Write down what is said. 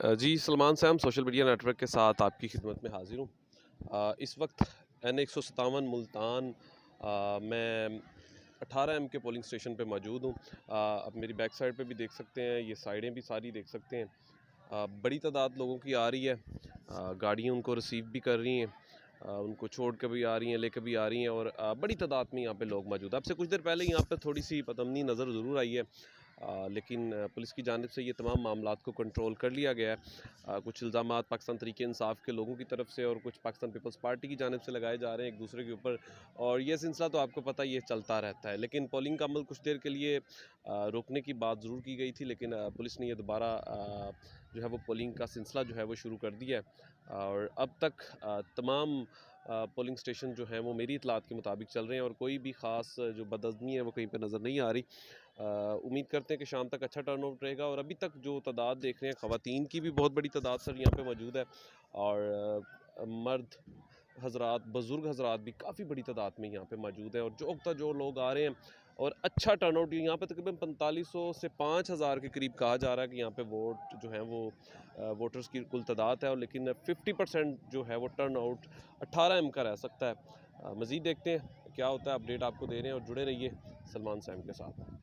जी, Salman Sam social media network के साथ आपकी खिदमत में हाज़िर हूँ। इस वक्त एन 157 मुल्तान मैं 18 एम के पोलिंग स्टेशन पे मौजूद हूँ। आप मेरी बैक साइड पे भी देख सकते हैं, ये साइडें भी सारी देख सकते हैं। बड़ी तादाद लोगों की आ रही है, गाड़ियाँ उनको रिसीव भी कर रही हैं, उनको छोड़ के भी आ रही हैं, लेकर भी आ रही हैं और बड़ी तादाद में यहाँ पे लोग मौजूद हैं। अब से कुछ देर पहले यहाँ पे थोड़ी सी पतमनी नज़र ज़रूर आई है, लेकिन पुलिस की जानिब से ये तमाम मामलात को कंट्रोल कर लिया गया है। कुछ इल्ज़ामात पाकिस्तान तहरीक इंसाफ के लोगों की तरफ से और कुछ पाकिस्तान पीपल्स पार्टी की जानिब से लगाए जा रहे हैं एक दूसरे के ऊपर, और ये सिलसिला तो आपको पता ही है चलता रहता है। लेकिन पोलिंग का अमल कुछ देर के लिए रोकने की बात ज़रूर की गई थी, लेकिन पुलिस ने ये दोबारा जो है वो पोलिंग का सिलसिला जो है वो शुरू कर दिया है और अब तक तमाम पोलिंग स्टेशन जो हैं वो मेरी इतलात के मुताबिक चल रहे हैं और कोई भी ख़ास जो बदअज़मी है वो कहीं पे नज़र नहीं आ रही। उम्मीद करते हैं कि शाम तक अच्छा टर्नआउट रहेगा और अभी तक जो तादाद देख रहे हैं, ख़वातीन की भी बहुत बड़ी तादाद सर यहाँ पे मौजूद है और मर्द हज़रात, बुज़ुर्ग हज़रात भी काफ़ी बड़ी तादाद में यहाँ पे मौजूद हैं और जो लोग आ रहे हैं और अच्छा टर्नआउट यहाँ पे तकरीबन 4500 से 5000 के करीब कहा जा रहा है कि यहाँ पे वोट जो हैं वो वोटर्स की कुल तादाद है, और लेकिन 50% जो है वो टर्नआउट 18 एम का रह सकता है। मज़ीद देखते हैं क्या होता है, अपडेट आपको दे रहे हैं और जुड़े रहिए सलमान सैम के साथ।